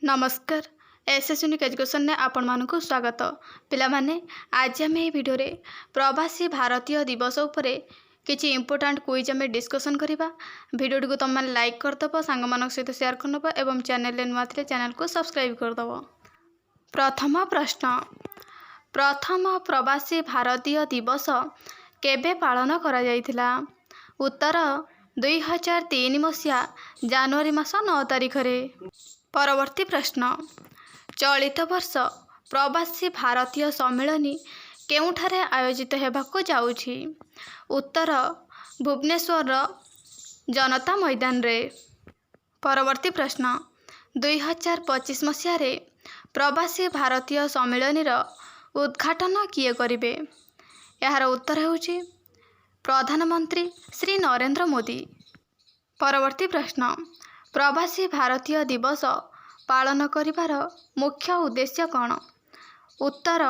नमस्कार SS unique education ने आपण मानकु स्वागत। पिला माने आज आम ये वीडियो रे प्रवासी भारतीय दिवस उपरे किछि इंपोर्टेंट क्विज आम डिस्कसन करबा। वीडियो को तुम माने लाइक करदब, सांग मानक सहित शेयर करनब एवं चैनल ले नुआ थिले चैनल को सब्सक्राइब करदब। प्रथम प्रश्न, प्रथम प्रवासी भारतीय दिवस केबे पालन करा जायतिला? उत्तर 2003 मसिया जनवरी मास 9 तारिख रे। परवर्ती प्रश्न, चलित वर्ष प्रवासी भारतीय सम्मेलनी केउठारे आयोजित हेबाकु जाउछि? उत्तर भुवनेश्वर जनता मैदान रे। परवर्ती प्रश्न, 2025 मसिया रे प्रवासी भारतीय सम्मेलनी रो उद्घाटन किए करिवे? यार उत्तर हेउछि प्रधानमंत्री श्री नरेंद्र मोदी। परवर्ती प्रश्न, प्रवासी भारतीय दिवस पालन करिवार मुख्य उद्देश्य कौन? उत्तर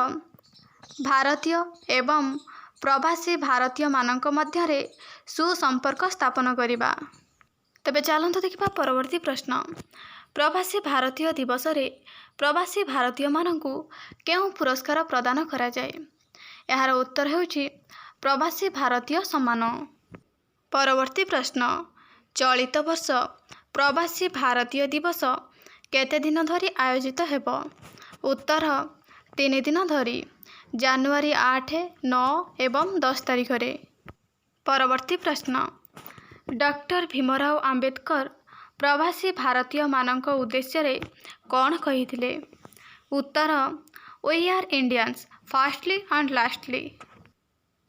भारतीय एवं प्रवासी भारतीय मानक मध्यरे सुसंपर्क स्थापन करिबा। तबे चलंतु देखिबा परवर्ती प्रश्न, प्रवासी भारतीय दिवस रे प्रवासी भारतीय मानकु केउ पुरस्कार प्रदान करा जाए? यार उत्तर हेउछि प्रवासी भारतीय सम्मान। परवर्ती प्रश्न, चलित वर्ष प्रवासी भारतीय दिवस केते दिन धरी आयोजित हेबो? उत्तर 3 दिन धरी, जनवरी 8, 9 एवं 10 तारिख रे। परवर्ती प्रश्न, डॉक्टर भीमराव अंबेडकर प्रवासी भारतीय मानक उद्देश्य रे कौन कहिथिले? उत्तर we are Indians firstly and lastly.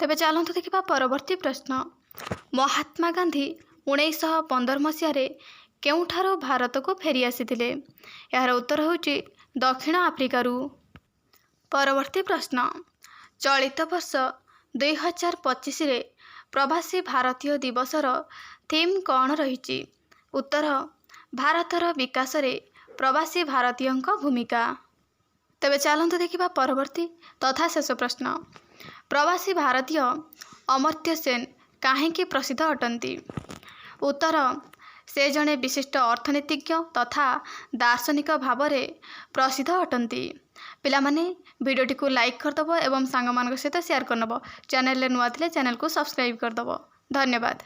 तबे चलंतु देखिबा परवर्ती प्रश्न, महात्मा गांधी 1915 मसिया रे केउठारो भारत को फेरी आसीथिले? यार उत्तर होउछि दक्षिण आफ्रिकारु। परवर्ती प्रश्न, चलित वर्ष 2025 रे प्रवासी भारतीय दिवसर थीम कौन रहिछि? उत्तर भारतर विकास रे प्रवासी भारतीयंक भूमिका। तबे चलंतु देखिबा परवर्ती तथा शेष प्रश्न, प्रवासी भारतीय अमर्त्य सेन काहेकि प्रसिद्ध अटंती? उत्तर से जड़े विशिष्ट अर्थनीतिज्ञ तथा दार्शनिक भाव में प्रसिद्ध अटंती। पिला माने वीडियोटी को लाइक करदब एवं सांग मान सहित शेयर करनब। चैनल नुआ थिले चैनल को सब्सक्राइब करदब। धन्यवाद।